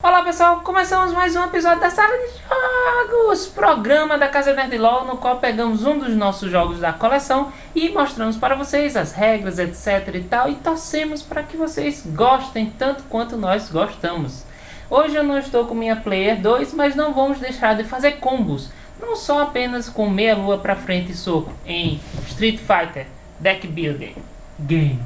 Olá pessoal, começamos mais um episódio da Sala de Jogos, programa da Casa Nerd LOL, no qual pegamos um dos nossos jogos da coleção e mostramos para vocês as regras, etc e tal, e torcemos para que vocês gostem tanto quanto nós gostamos. Hoje eu não estou com minha Player 2, mas não vamos deixar de fazer combos, não só apenas com meia lua pra frente e soco em Street Fighter Deck Building Game.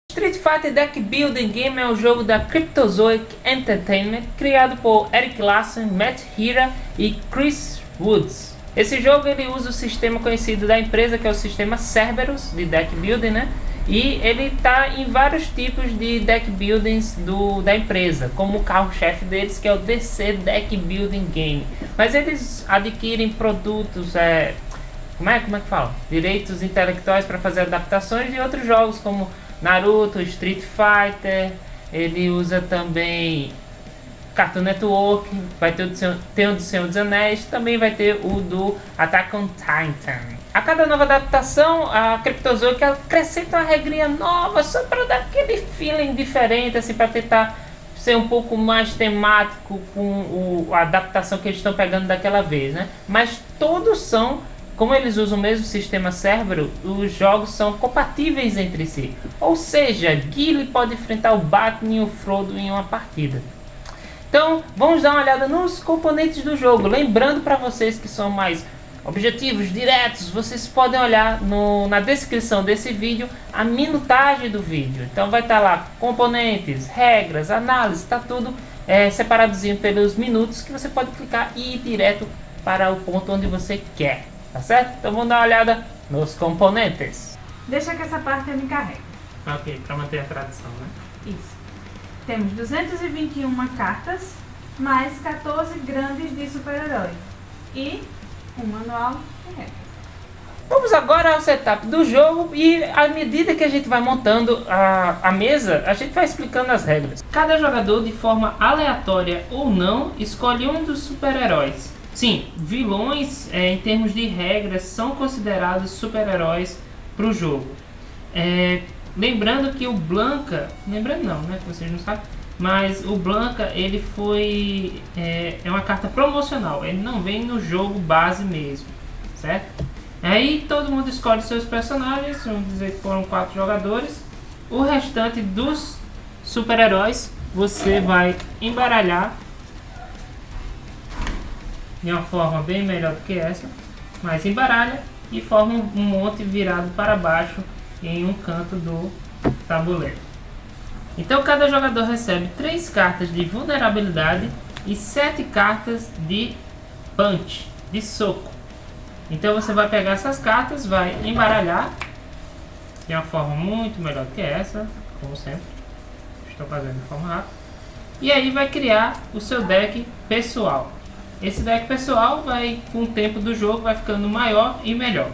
Street Fighter Deck Building Game é um jogo da Cryptozoic Entertainment, criado por Eric Larson, Matt Hira e Chris Woods. Esse jogo ele usa o sistema conhecido da empresa, que é o sistema Cerberus de Deck Building, né? E ele está em vários tipos de Deck Buildings da empresa, como o carro-chefe deles, que é o DC Deck Building Game. Mas eles adquirem produtos, como é que fala? Direitos intelectuais para fazer adaptações de outros jogos, como Naruto, Street Fighter. Ele usa também Cartoon Network, vai ter o do Senhor dos Anéis, também vai ter o do Attack on Titan. A cada nova adaptação, a Cryptozoic acrescenta uma regrinha nova, só para dar aquele feeling diferente, assim, para tentar ser um pouco mais temático com a adaptação que eles estão pegando daquela vez, né? Mas todos são, como eles usam o mesmo sistema Cerberus, os jogos são compatíveis entre si. Ou seja, Guile pode enfrentar o Batman e o Frodo em uma partida. Então, vamos dar uma olhada nos componentes do jogo. Lembrando para vocês que são mais objetivos, diretos, vocês podem olhar na descrição desse vídeo a minutagem do vídeo. Então vai estar lá componentes, regras, análise, está tudo separadozinho pelos minutos, que você pode clicar e ir direto para o ponto onde você quer. Tá certo? Então vamos dar uma olhada nos componentes. Deixa que essa parte eu me encarrego. Ok, para manter a tradição, né? Isso. Temos 221 cartas, mais 14 grandes de super-herói e um manual de regras. Vamos agora ao setup do jogo e à medida que a gente vai montando a mesa, a gente vai explicando as regras. Cada jogador, de forma aleatória ou não, escolhe um dos super-heróis. Sim, vilões em termos de regras são considerados super-heróis para o jogo. Lembrando que o Blanka, lembrando não, né, que vocês não sabem, mas o Blanka ele foi é uma carta promocional, ele não vem no jogo base mesmo, certo? Aí todo mundo escolhe seus personagens, vamos dizer que foram 4 jogadores. O restante dos super-heróis você vai embaralhar de uma forma bem melhor do que essa, mas embaralha e forma um monte virado para baixo em um canto do tabuleiro. Então cada jogador recebe 3 cartas de vulnerabilidade e 7 cartas de punch, de soco. Então você vai pegar essas cartas, vai embaralhar de uma forma muito melhor do que essa, como sempre. Estou fazendo de forma rápida. E aí vai criar o seu deck pessoal. Esse deck pessoal vai, com o tempo do jogo, vai ficando maior e melhor.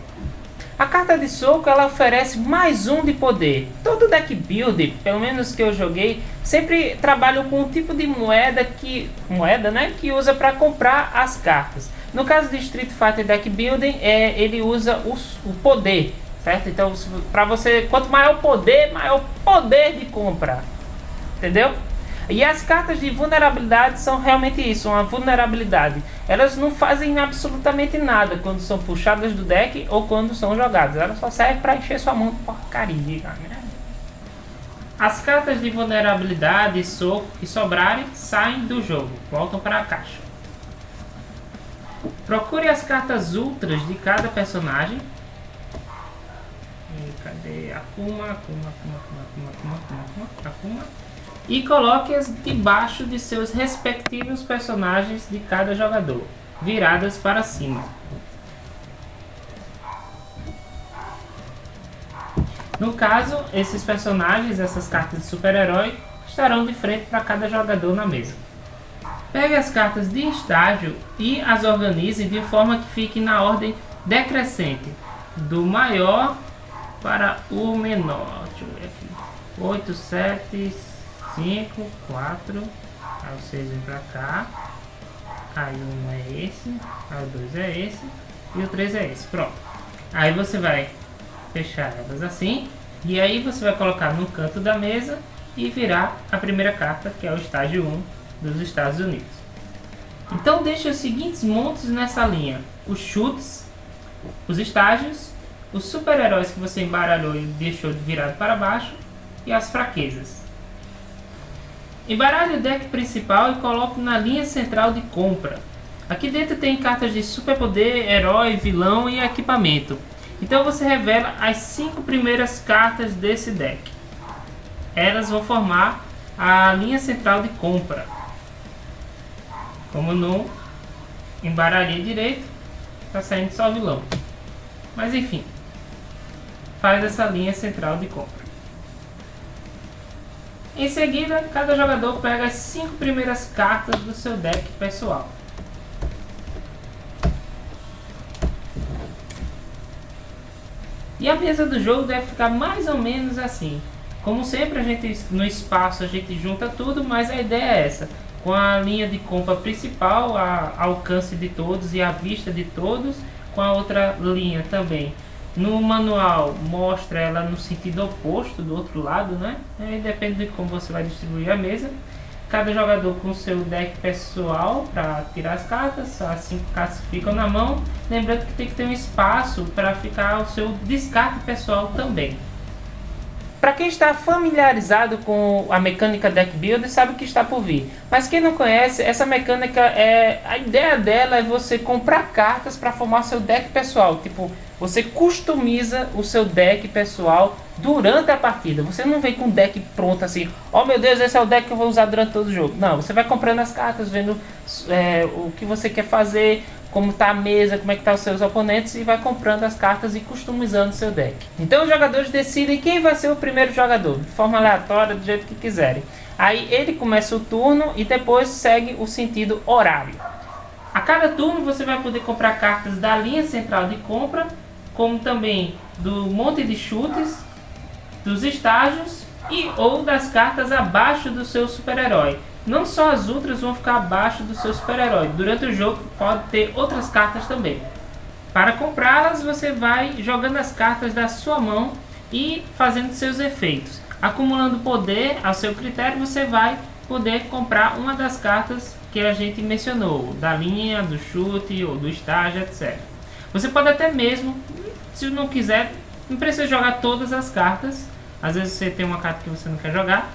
A carta de soco ela oferece mais 1 de poder. Todo deck build, pelo menos que eu joguei, sempre trabalha com um tipo de moeda que usa para comprar as cartas. No caso de Street Fighter Deck Building, ele usa o poder, certo? Então, para você, quanto maior o poder, maior o poder de compra, entendeu? E as cartas de vulnerabilidade são realmente isso, uma vulnerabilidade. Elas não fazem absolutamente nada quando são puxadas do deck ou quando são jogadas. Elas só servem para encher sua mão de porcaria, né? As cartas de vulnerabilidade e soco que sobrarem saem do jogo, voltam para a caixa. Procure as cartas ultras de cada personagem. Cadê? Akuma. E coloque-as debaixo de seus respectivos personagens de cada jogador, viradas para cima. No caso, esses personagens, essas cartas de super-herói, estarão de frente para cada jogador na mesa. Pegue as cartas de estágio e as organize de forma que fiquem na ordem decrescente, do maior para o menor. Deixa eu ver aqui. 8, 7, 5, 4. Aí o 6 vem pra cá. Aí o 1 é esse. Aí o 2 é esse. E o 3 é esse. Pronto. Aí você vai fechar elas assim. E aí você vai colocar no canto da mesa e virar a primeira carta, que é o estágio 1 dos Estados Unidos. Então deixa os seguintes montes nessa linha: os chutes, os estágios, os super-heróis que você embaralhou e deixou virado para baixo e as fraquezas. Embaralhe o deck principal e coloque na linha central de compra. Aqui dentro tem cartas de superpoder, herói, vilão e equipamento. Então você revela as 5 primeiras cartas desse deck. Elas vão formar a linha central de compra. Como no embaralhei direito, está saindo só vilão. Mas enfim, faz essa linha central de compra. Em seguida, cada jogador pega as 5 primeiras cartas do seu deck pessoal. E a mesa do jogo deve ficar mais ou menos assim. Como sempre, no espaço a gente junta tudo, mas a ideia é essa. Com a linha de compra principal, a alcance de todos e a vista de todos, com a outra linha também. No manual mostra ela no sentido oposto, do outro lado, né? Aí depende de como você vai distribuir a mesa. Cada jogador com o seu deck pessoal para tirar as cartas, as 5 cartas ficam na mão. Lembrando que tem que ter um espaço para ficar o seu descarte pessoal também. Para quem está familiarizado com a mecânica Deck Builder, sabe o que está por vir. Mas quem não conhece, essa mecânica, a ideia dela é você comprar cartas para formar seu deck pessoal. Tipo, você customiza o seu deck pessoal durante a partida. Você não vem com o deck pronto assim, oh meu Deus, esse é o deck que eu vou usar durante todo o jogo. Não, você vai comprando as cartas, vendo o que você quer fazer, como está a mesa, como é que estão os seus oponentes, e vai comprando as cartas e customizando seu deck. Então os jogadores decidem quem vai ser o primeiro jogador, de forma aleatória, do jeito que quiserem. Aí ele começa o turno e depois segue o sentido horário. A cada turno você vai poder comprar cartas da linha central de compra, como também do monte de chutes, dos estágios e ou das cartas abaixo do seu super-herói. Não só as outras vão ficar abaixo do seu super-herói. Durante o jogo pode ter outras cartas também. Para comprá-las, você vai jogando as cartas da sua mão e fazendo seus efeitos. Acumulando poder ao seu critério, você vai poder comprar uma das cartas que a gente mencionou, da linha, do chute ou do estágio, etc. Você pode até mesmo, se não quiser, não precisa jogar todas as cartas. Às vezes você tem uma carta que você não quer jogar.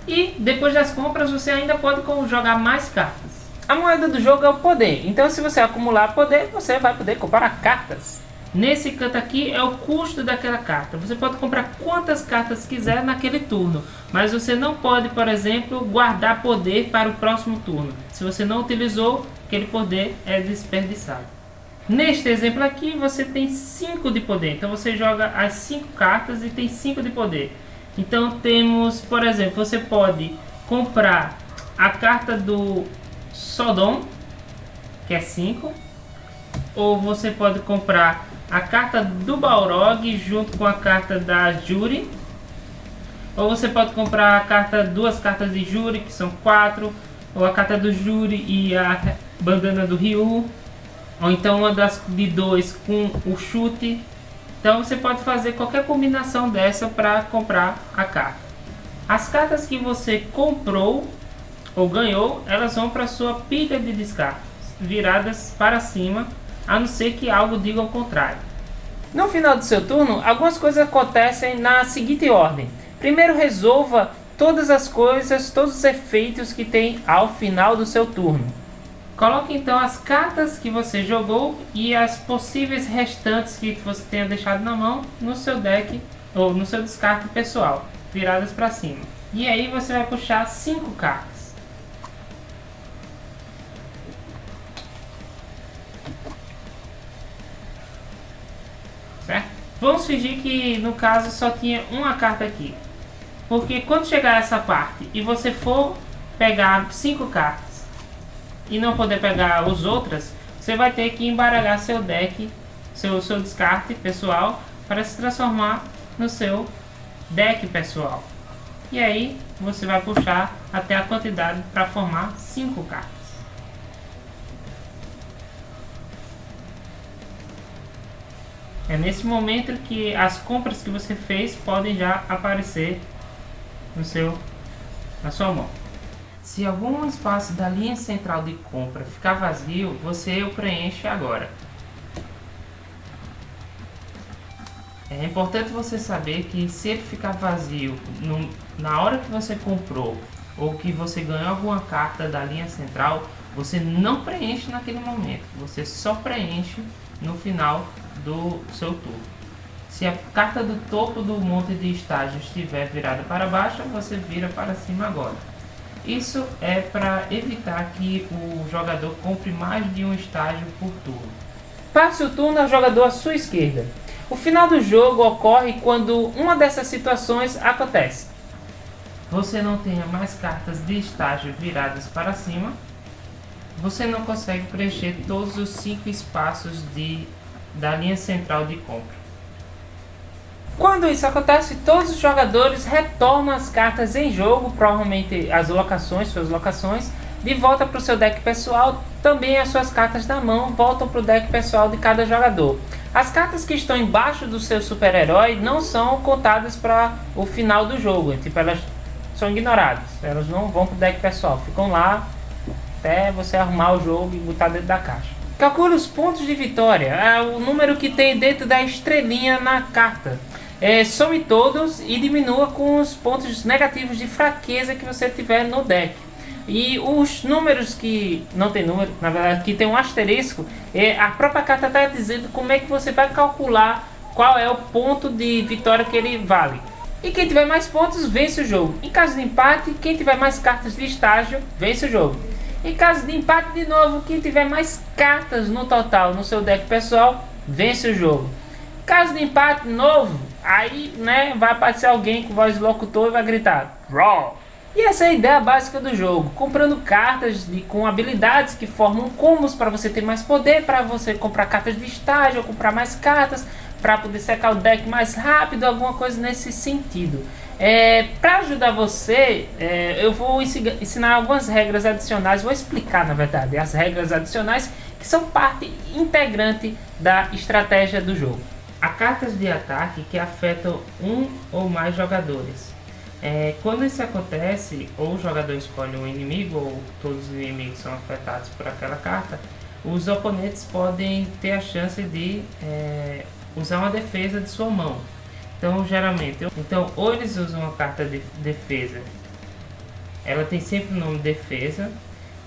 E depois das compras você ainda pode jogar mais cartas. A moeda do jogo é o poder. Então se você acumular poder, você vai poder comprar cartas. Nesse canto aqui é o custo daquela carta. Você pode comprar quantas cartas quiser naquele turno. Mas você não pode, por exemplo, guardar poder para o próximo turno. Se você não utilizou, aquele poder é desperdiçado. Neste exemplo aqui você tem 5 de poder. Então você joga as 5 cartas e tem 5 de poder. Então temos, por exemplo, você pode comprar a carta do Sodom, que é 5. Ou você pode comprar a carta do Balrog junto com a carta da Juri. Ou você pode comprar duas cartas de Juri, que são 4. Ou a carta do Juri e a bandana do Ryu. Ou então uma das de 2 com o chute. Então você pode fazer qualquer combinação dessa para comprar a carta. As cartas que você comprou ou ganhou, elas vão para sua pilha de descartes, viradas para cima, a não ser que algo diga ao contrário. No final do seu turno, algumas coisas acontecem na seguinte ordem. Primeiro resolva todas as coisas, todos os efeitos que tem ao final do seu turno. Coloque então as cartas que você jogou e as possíveis restantes que você tenha deixado na mão no seu deck ou no seu descarte pessoal, viradas para cima. E aí você vai puxar 5 cartas. Certo? Vamos fingir que no caso só tinha uma carta aqui. Porque quando chegar essa parte e você for pegar 5 cartas e não poder pegar as outras, você vai ter que embaralhar seu deck, seu descarte pessoal, para se transformar no seu deck pessoal. E aí você vai puxar até a quantidade para formar 5 cartas. É nesse momento que as compras que você fez podem já aparecer na sua mão. Se algum espaço da linha central de compra ficar vazio, você o preenche agora. É importante você saber que se ele ficar vazio na hora que você comprou ou que você ganhou alguma carta da linha central, você não preenche naquele momento, você só preenche no final do seu turno. Se a carta do topo do monte de estágio estiver virada para baixo, você vira para cima agora. Isso é para evitar que o jogador compre mais de um estágio por turno. Passe o turno ao jogador à sua esquerda. O final do jogo ocorre quando uma dessas situações acontece. Você não tenha mais cartas de estágio viradas para cima. Você não consegue preencher todos os 5 espaços da linha central de compra. Quando isso acontece, todos os jogadores retornam as cartas em jogo, provavelmente suas locações, de volta para o seu deck pessoal. Também as suas cartas da mão voltam para o deck pessoal de cada jogador. As cartas que estão embaixo do seu super-herói não são contadas para o final do jogo, tipo, elas são ignoradas, elas não vão para o deck pessoal, ficam lá até você arrumar o jogo e botar dentro da caixa. Calcule os pontos de vitória, é o número que tem dentro da estrelinha na carta. Some todos e diminua com os pontos negativos de fraqueza que você tiver no deck. E os números que não tem número, na verdade, que tem um asterisco, a própria carta está dizendo como é que você vai calcular qual é o ponto de vitória que ele vale. E quem tiver mais pontos vence o jogo. Em caso de empate, quem tiver mais cartas de estágio vence o jogo. Em caso de empate de novo, quem tiver mais cartas no total no seu deck pessoal vence o jogo. Em caso de empate novo, aí vai aparecer alguém com voz de locutor e vai gritar "Raw!". E essa é a ideia básica do jogo, comprando cartas com habilidades que formam combos para você ter mais poder, para você comprar cartas de estágio, ou comprar mais cartas, para poder secar o deck mais rápido, alguma coisa nesse sentido. Para ajudar você, eu vou ensinar algumas regras adicionais, vou explicar na verdade as regras adicionais que são parte integrante da estratégia do jogo. Há cartas de ataque que afetam um ou mais jogadores. Quando isso acontece, ou o jogador escolhe um inimigo, ou todos os inimigos são afetados por aquela carta, os oponentes podem ter a chance de usar uma defesa de sua mão. Então, geralmente, ou eles usam uma carta de defesa, ela tem sempre o nome defesa,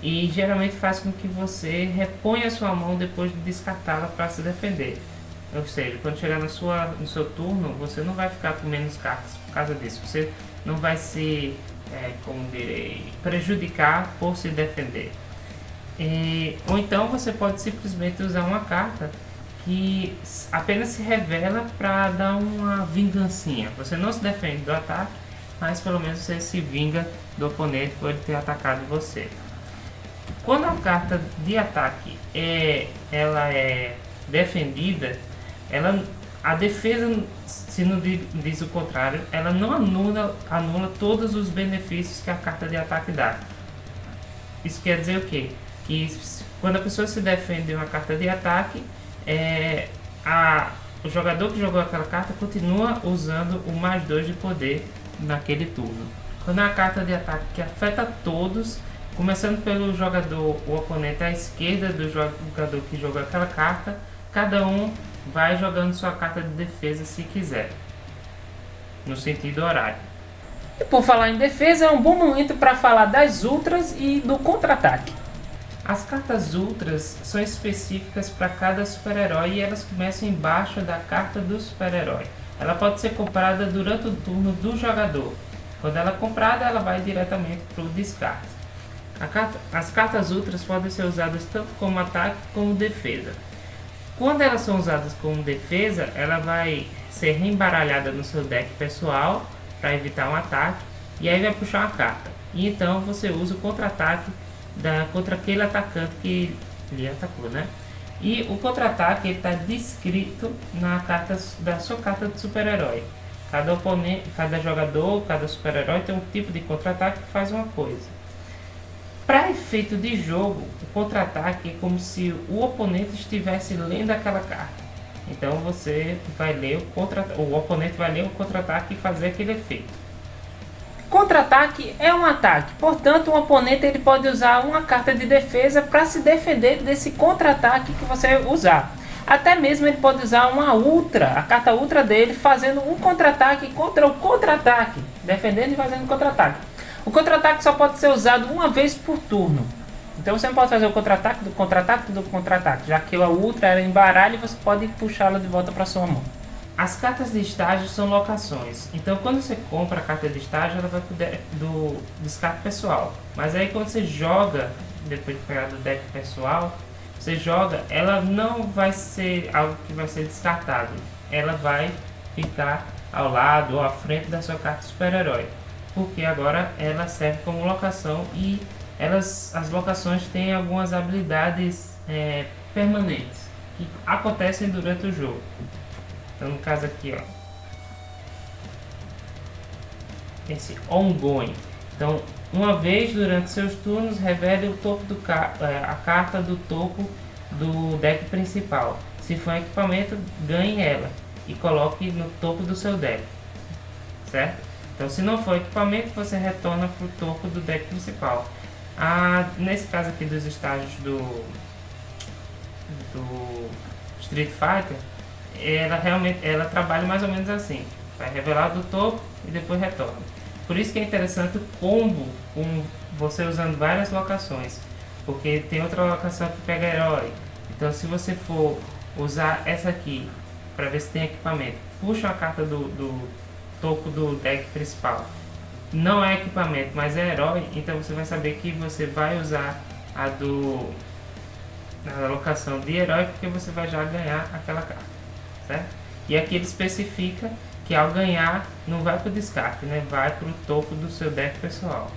e geralmente faz com que você reponha a sua mão depois de descartá-la para se defender. Ou seja, quando chegar no seu turno, você não vai ficar com menos cartas por causa disso. Você não vai se prejudicar por se defender. Ou então você pode simplesmente usar uma carta que apenas se revela para dar uma vingancinha. Você não se defende do ataque, mas pelo menos você se vinga do oponente por ele ter atacado você. Quando a carta de ataque ela é defendida, a defesa, se não diz o contrário, ela não anula todos os benefícios que a carta de ataque dá. Isso quer dizer o quê? Que quando a pessoa se defende de uma carta de ataque, o jogador que jogou aquela carta continua usando o +2 de poder naquele turno. Quando é uma carta de ataque que afeta todos, começando pelo o oponente à esquerda do jogador que jogou aquela carta, cada um vai jogando sua carta de defesa se quiser, no sentido horário. E por falar em defesa, é um bom momento para falar das ultras e do contra-ataque. As cartas ultras são específicas para cada super-herói e elas começam embaixo da carta do super-herói. Ela pode ser comprada durante o turno do jogador. Quando ela é comprada, ela vai diretamente para o descarte. As cartas ultras podem ser usadas tanto como ataque como defesa. Quando elas são usadas como defesa, ela vai ser reembaralhada no seu deck pessoal para evitar um ataque, e aí vai puxar uma carta. E então você usa o contra-ataque contra aquele atacante que lhe atacou, né? E o contra-ataque está descrito na carta da sua carta de super-herói. Cada oponente, cada jogador, cada super-herói tem um tipo de contra-ataque que faz uma coisa. Para efeito de jogo, o contra-ataque é como se o oponente estivesse lendo aquela carta. Então você vai ler o oponente vai ler o contra-ataque e fazer aquele efeito. Contra-ataque é um ataque, portanto o oponente ele pode usar uma carta de defesa para se defender desse contra-ataque que você usar. Até mesmo ele pode usar uma ultra, a carta ultra dele, fazendo um contra-ataque contra o contra-ataque, defendendo e fazendo contra-ataque. O contra-ataque só pode ser usado uma vez por turno. Então você não pode fazer o contra-ataque do contra-ataque do contra-ataque, já que a ultra era em baralho e você pode puxá-la de volta para sua mão. As cartas de estágio são locações, então quando você compra a carta de estágio ela vai do descarte pessoal. Mas aí quando você joga, depois de pegar do deck pessoal, você joga, ela não vai ser algo que vai ser descartado. Ela vai ficar ao lado ou à frente da sua carta super-herói. Porque agora ela serve como locação e as locações têm algumas habilidades permanentes que acontecem durante o jogo. Então no caso aqui, ó, esse ongoing. Então uma vez durante seus turnos revele o topo a carta do topo do deck principal. Se for um equipamento, ganhe ela e coloque no topo do seu deck, certo? Então se não for equipamento, você retorna para o topo do deck principal. Nesse caso aqui dos estágios do Street Fighter, ela trabalha mais ou menos assim, vai revelar do topo e depois retorna. Por isso que é interessante o combo com você usando várias locações, porque tem outra locação que pega herói. Então se você for usar essa aqui para ver se tem equipamento, puxa a carta do topo do deck principal, não é equipamento, mas é herói, então você vai saber que você vai usar a locação de herói, porque você vai já ganhar aquela carta, certo? E aqui ele especifica que ao ganhar não vai para o descarte, né? Vai para o topo do seu deck pessoal.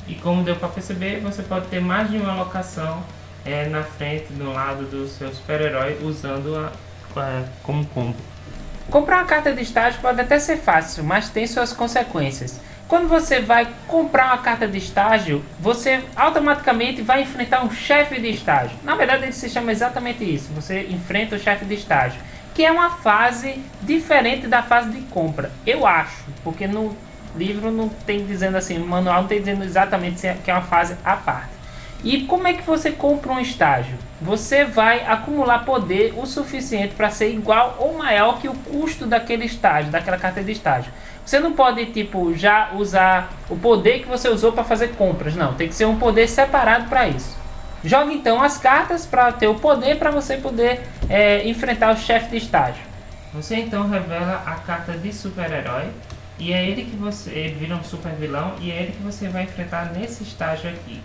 E como deu para perceber, você pode ter mais de uma locação na frente, no lado do seu super-herói, usando como combo. Comprar uma carta de estágio pode até ser fácil, mas tem suas consequências. Quando você vai comprar uma carta de estágio, você automaticamente vai enfrentar um chefe de estágio. Na verdade ele se chama exatamente isso, você enfrenta o chefe de estágio, que é uma fase diferente da fase de compra, eu acho, porque no livro não tem dizendo assim, no manual não tem dizendo exatamente que é uma fase à parte. E como é que você compra um estágio? Você vai acumular poder o suficiente para ser igual ou maior que o custo daquele estágio, daquela carta de estágio. Você não pode já usar o poder que você usou para fazer compras, não, tem que ser um poder separado para isso. Jogue então as cartas para ter o poder para você poder enfrentar o chefe de estágio. Você então revela a carta de super-herói e é ele que ele vira um super vilão e é ele que você vai enfrentar nesse estágio aqui.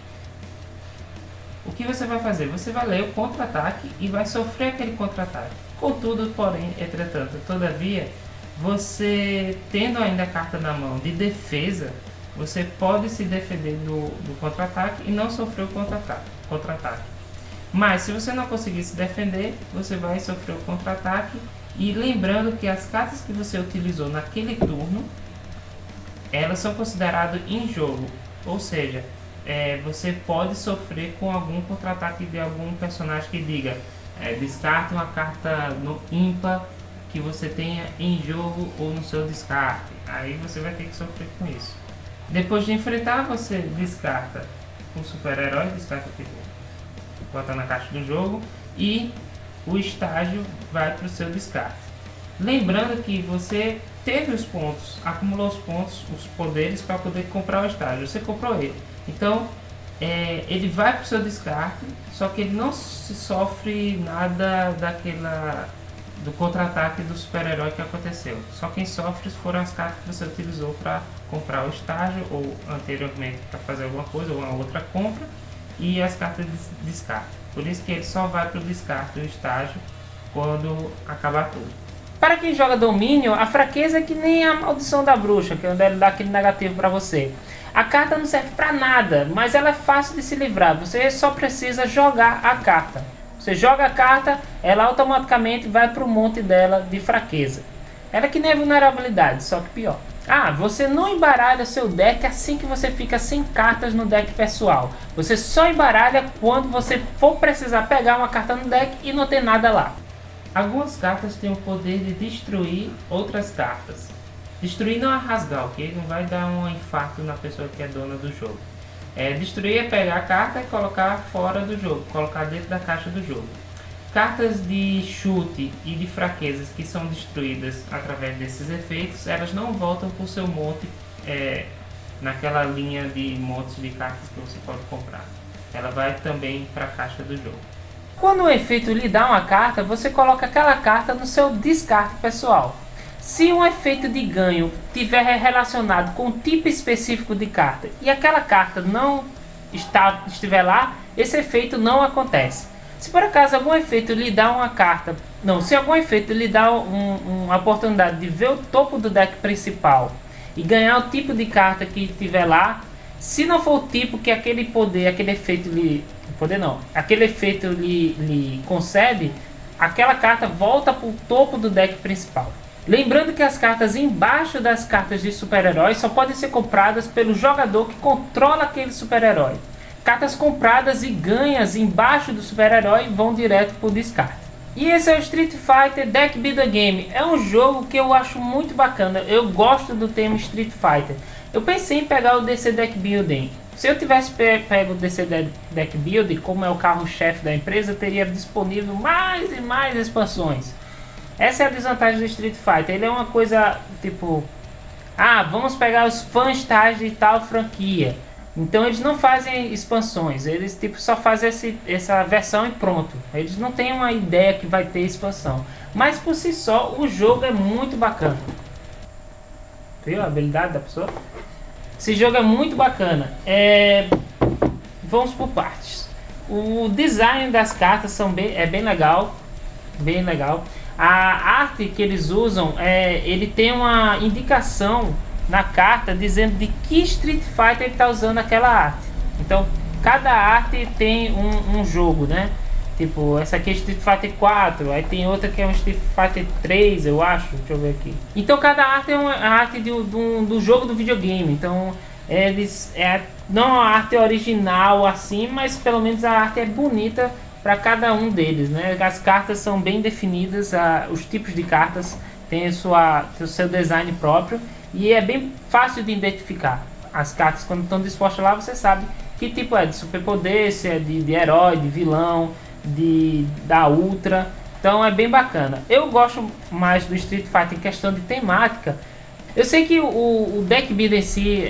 O que você vai fazer? Você vai ler o contra-ataque e vai sofrer aquele contra-ataque. Contudo, porém, entretanto, todavia, você tendo ainda a carta na mão de defesa, você pode se defender do contra-ataque e não sofrer o contra-ataque. Mas se você não conseguir se defender, você vai sofrer o contra-ataque. E lembrando que as cartas que você utilizou naquele turno, elas são consideradas em jogo, ou seja, você pode sofrer com algum contra-ataque de algum personagem que diga descarte uma carta no ímpar que você tenha em jogo ou no seu descarte. Aí você vai ter que sofrer com isso. Depois de enfrentar, você descarta o super-herói, descarta aqui, bota na caixa do jogo e o estágio vai para o seu descarte. Lembrando que você teve os pontos, acumulou os pontos, os poderes para poder comprar o estágio. Você comprou ele. Então, ele vai para o seu descarte, só que ele não sofre nada do contra-ataque do super-herói que aconteceu. Só quem sofre foram as cartas que você utilizou para comprar o estágio ou anteriormente para fazer alguma coisa ou uma outra compra e as cartas de descarte. Por isso que ele só vai para o descarte do estágio quando acabar tudo. Para quem joga domínio, a fraqueza é que nem a maldição da bruxa, que é onde ele dá aquele negativo para você. A carta não serve para nada, mas ela é fácil de se livrar. Você só precisa jogar a carta. Você joga a carta, ela automaticamente vai para o monte dela de fraqueza. Ela que nem é vulnerabilidade, só que pior. Você não embaralha seu deck assim que você fica sem cartas no deck pessoal. Você só embaralha quando você for precisar pegar uma carta no deck e não ter nada lá. Algumas cartas têm o poder de destruir outras cartas. Destruir não é rasgar, ok? Não vai dar um infarto na pessoa que é dona do jogo. Destruir é pegar a carta e colocar fora do jogo, colocar dentro da caixa do jogo. Cartas de chute e de fraquezas que são destruídas através desses efeitos, elas não voltam para o seu monte naquela linha de montes de cartas que você pode comprar. Ela vai também para a caixa do jogo. Quando o efeito lhe dá uma carta, você coloca aquela carta no seu descarte pessoal. Se um efeito de ganho tiver relacionado com um tipo específico de carta e aquela carta não estiver lá, esse efeito não acontece. Se por acaso algum efeito lhe dá uma carta, se algum efeito lhe dá uma oportunidade de ver o topo do deck principal e ganhar o tipo de carta que tiver lá, se não for o tipo que aquele efeito lhe concede, aquela carta volta para o topo do deck principal. Lembrando que as cartas embaixo das cartas de super-herói só podem ser compradas pelo jogador que controla aquele super-herói. Cartas compradas e ganhas embaixo do super-herói vão direto para o descarte. E esse é o Street Fighter Deck Builder Game. É um jogo que eu acho muito bacana. Eu gosto do tema Street Fighter. Eu pensei em pegar o DC Deck Building. Se eu tivesse pego o DC Deck Building, como é o carro-chefe da empresa, eu teria disponível mais e mais expansões. Essa é a desvantagem do Street Fighter. Ele é uma coisa tipo... vamos pegar os fãs tais de tal franquia. Então eles não fazem expansões. Eles só fazem essa versão e pronto. Eles não têm uma ideia que vai ter expansão. Mas por si só, o jogo é muito bacana. Viu a habilidade da pessoa? Esse jogo é muito bacana. Vamos por partes. O design das cartas é bem legal. Bem legal. A arte que eles usam, ele tem uma indicação na carta dizendo de que Street Fighter ele está usando aquela arte. Então, cada arte tem um jogo, né? Tipo, essa aqui é Street Fighter 4, aí tem outra que é um Street Fighter 3, eu acho. Deixa eu ver aqui. Então, cada arte é uma arte do jogo do videogame. Então, não é uma arte original assim, mas pelo menos a arte é bonita para cada um deles, né? As cartas são bem definidas, os tipos de cartas têm o seu design próprio e é bem fácil de identificar. As cartas, quando estão dispostas lá, você sabe que tipo é de superpoder, se é de herói, de vilão, da ultra. Então é bem bacana. Eu gosto mais do Street Fighter em questão de temática. Eu sei que o deck builder em si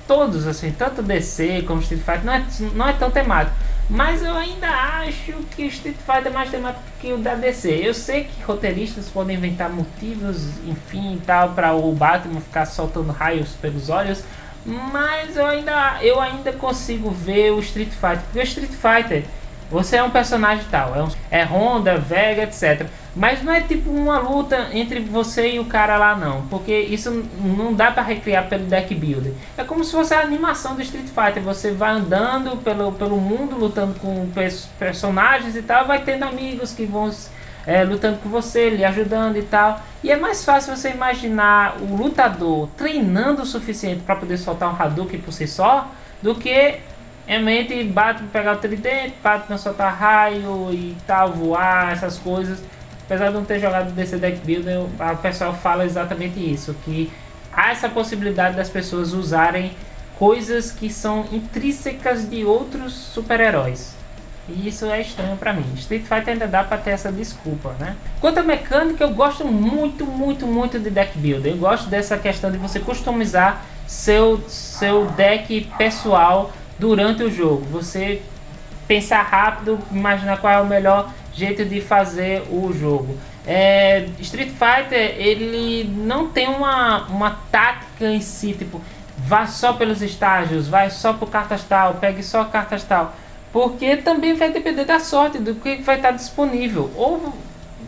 todos assim, tanto DC como Street Fighter não é tão temático. Mas eu ainda acho que o Street Fighter é mais temático que o da DC. Eu sei que roteiristas podem inventar motivos, enfim, tal, para o Batman ficar soltando raios pelos olhos, mas eu ainda consigo ver o Street Fighter. Porque o Street Fighter, você é um personagem tal, é Honda, Vega, etc. Mas não é tipo uma luta entre você e o cara lá não, porque isso não dá para recriar pelo deck builder. É como se fosse a animação do Street Fighter, você vai andando pelo mundo lutando com personagens e tal, vai tendo amigos que vão lutando com você, lhe ajudando e tal. E é mais fácil você imaginar o lutador treinando o suficiente para poder soltar um Hadouken por si só, do que realmente Batman pegar o tridente, Batman soltar raio e tal, voar, essas coisas. Apesar de não ter jogado DC Deck Builder, o pessoal fala exatamente isso, que há essa possibilidade das pessoas usarem coisas que são intrínsecas de outros super-heróis. E isso é estranho pra mim. Street Fighter ainda dá pra ter essa desculpa, né? Quanto à mecânica, eu gosto muito, muito, muito de deck builder. Eu gosto dessa questão de você customizar seu deck pessoal durante o jogo. Você pensar rápido, imaginar qual é o melhor jeito de fazer o jogo. Street Fighter, ele não tem uma tática em si, tipo, vá só pelos estágios, vai só por cartas tal, pegue só cartas tal, porque também vai depender da sorte, do que vai estar disponível. Ou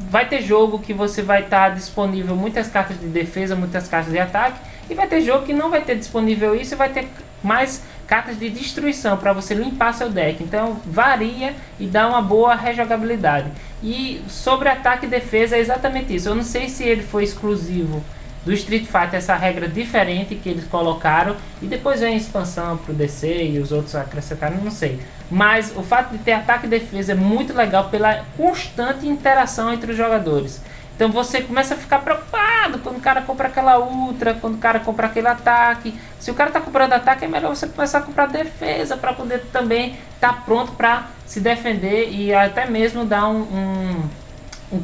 vai ter jogo que você vai estar disponível muitas cartas de defesa, muitas cartas de ataque, e vai ter jogo que não vai ter disponível isso e vai ter mais cartas de destruição para você limpar seu deck. Então varia e dá uma boa rejogabilidade. E sobre ataque e defesa é exatamente isso. Eu não sei se ele foi exclusivo do Street Fighter, essa regra diferente que eles colocaram, e depois vem a expansão pro DC e os outros acrescentaram, não sei. Mas o fato de ter ataque e defesa é muito legal pela constante interação entre os jogadores. Então você começa a ficar preocupado quando o cara compra aquela ultra, quando o cara compra aquele ataque. Se o cara está comprando ataque, é melhor você começar a comprar defesa para poder também estar pronto para se defender e até mesmo dar um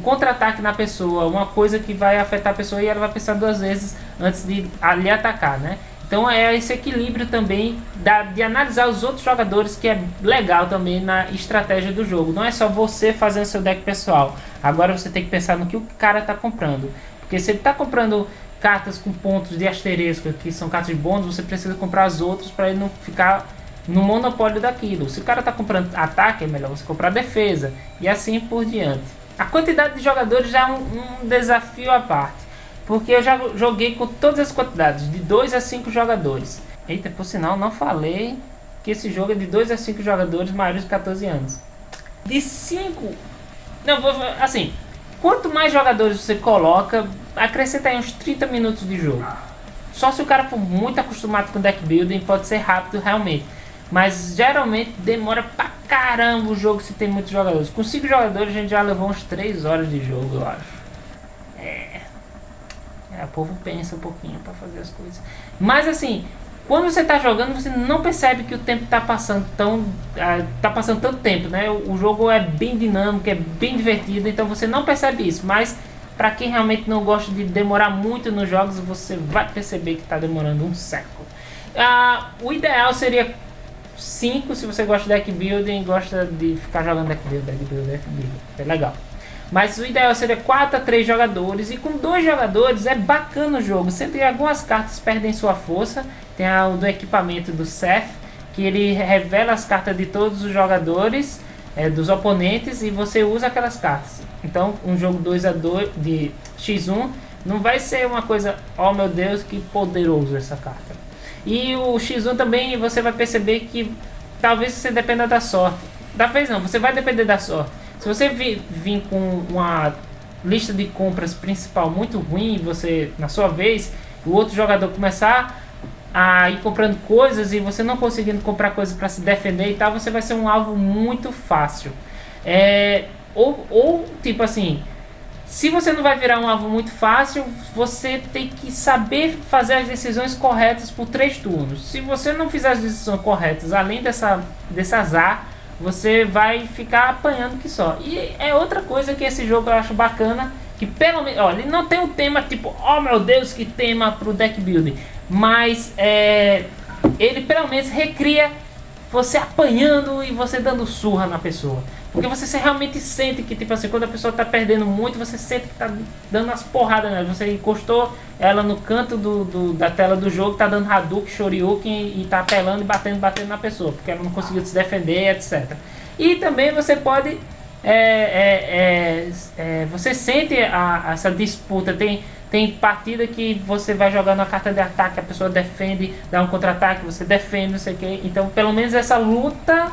contra-ataque na pessoa, uma coisa que vai afetar a pessoa e ela vai pensar duas vezes antes de lhe atacar, né? Então é esse equilíbrio também de analisar os outros jogadores, que é legal também na estratégia do jogo. Não é só você fazendo seu deck pessoal. Agora você tem que pensar no que o cara está comprando. Porque se ele está comprando cartas com pontos de asterisco, que são cartas de bônus, você precisa comprar as outras para ele não ficar no monopólio daquilo. Se o cara está comprando ataque, é melhor você comprar defesa. E assim por diante. A quantidade de jogadores já é um desafio à parte. Porque eu já joguei com todas as quantidades, de 2 a 5 jogadores. Eita, por sinal, não falei que esse jogo é de 2 a 5 jogadores maiores de 14 anos. De 5... Não, assim, quanto mais jogadores você coloca, acrescenta aí uns 30 minutos de jogo. Só se o cara for muito acostumado com deck building, pode ser rápido realmente. Mas geralmente demora pra caramba o jogo se tem muitos jogadores. Com 5 jogadores a gente já levou uns 3 horas de jogo, eu acho. O povo pensa um pouquinho para fazer as coisas. Mas assim, quando você está jogando, você não percebe que o tempo está passando tanto tempo, né? O jogo é bem dinâmico, é bem divertido, então você não percebe isso. Mas para quem realmente não gosta de demorar muito nos jogos, você vai perceber que está demorando um século. O ideal seria 5, se você gosta de deck building, gosta de ficar jogando deck building, é legal. Mas o ideal seria 4 a 3 jogadores. E com 2 jogadores é bacana o jogo. Sempre algumas cartas perdem sua força. Tem o do equipamento do Seth, que ele revela as cartas de todos os jogadores, dos oponentes, e você usa aquelas cartas. Então um jogo 2 a 2 de X1 não vai ser uma coisa, oh meu Deus, que poderoso essa carta. E o X1 também você vai perceber que talvez você dependa da sorte. Da vez não, você vai depender da sorte. Se você vir com uma lista de compras principal muito ruim, você, na sua vez, o outro jogador começar a ir comprando coisas e você não conseguindo comprar coisas para se defender e tal, você vai ser um alvo muito fácil. Ou tipo assim, se você não vai virar um alvo muito fácil, você tem que saber fazer as decisões corretas por 3 turnos. Se você não fizer as decisões corretas, além desse azar, você vai ficar apanhando que só. E é outra coisa que esse jogo eu acho bacana, que pelo menos, ele não tem um tema tipo, oh meu Deus, que tema pro deck building, mas ele pelo menos recria você apanhando e você dando surra na pessoa. Porque você realmente sente que, tipo assim, quando a pessoa tá perdendo muito, você sente que tá dando umas porradas nela. Você encostou ela no canto da tela do jogo, tá dando Hadouken, Shoryuken e tá apelando e batendo na pessoa, porque ela não conseguiu se defender, etc. E também você pode... você sente essa disputa. Tem partida que você vai jogando a carta de ataque, a pessoa defende, dá um contra-ataque, você defende, não sei o que. Então, pelo menos essa luta...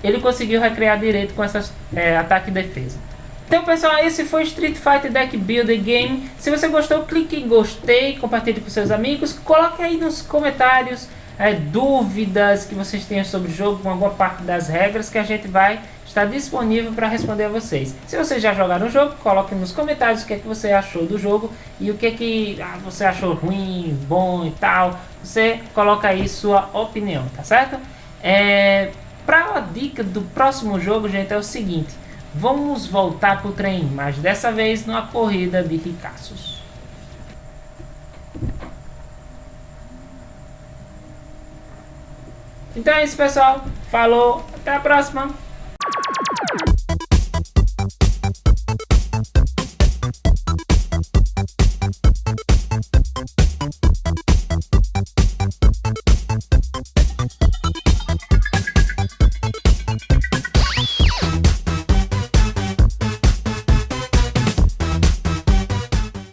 ele conseguiu recriar direito com essas ataque e defesa. Então pessoal, esse foi Street Fighter Deck Builder Game. Se você gostou, clique em gostei, compartilhe com seus amigos. Coloque aí nos comentários dúvidas que vocês tenham sobre o jogo, com alguma parte das regras, que a gente vai estar disponível para responder a vocês. Se vocês já jogaram o jogo, coloque nos comentários o que é que você achou do jogo e o que é que você achou ruim, bom e tal. Você coloca aí sua opinião, tá certo? Para a dica do próximo jogo, gente, é o seguinte: vamos voltar pro trem, mas dessa vez numa corrida de ricaços. Então é isso, pessoal. Falou, até a próxima.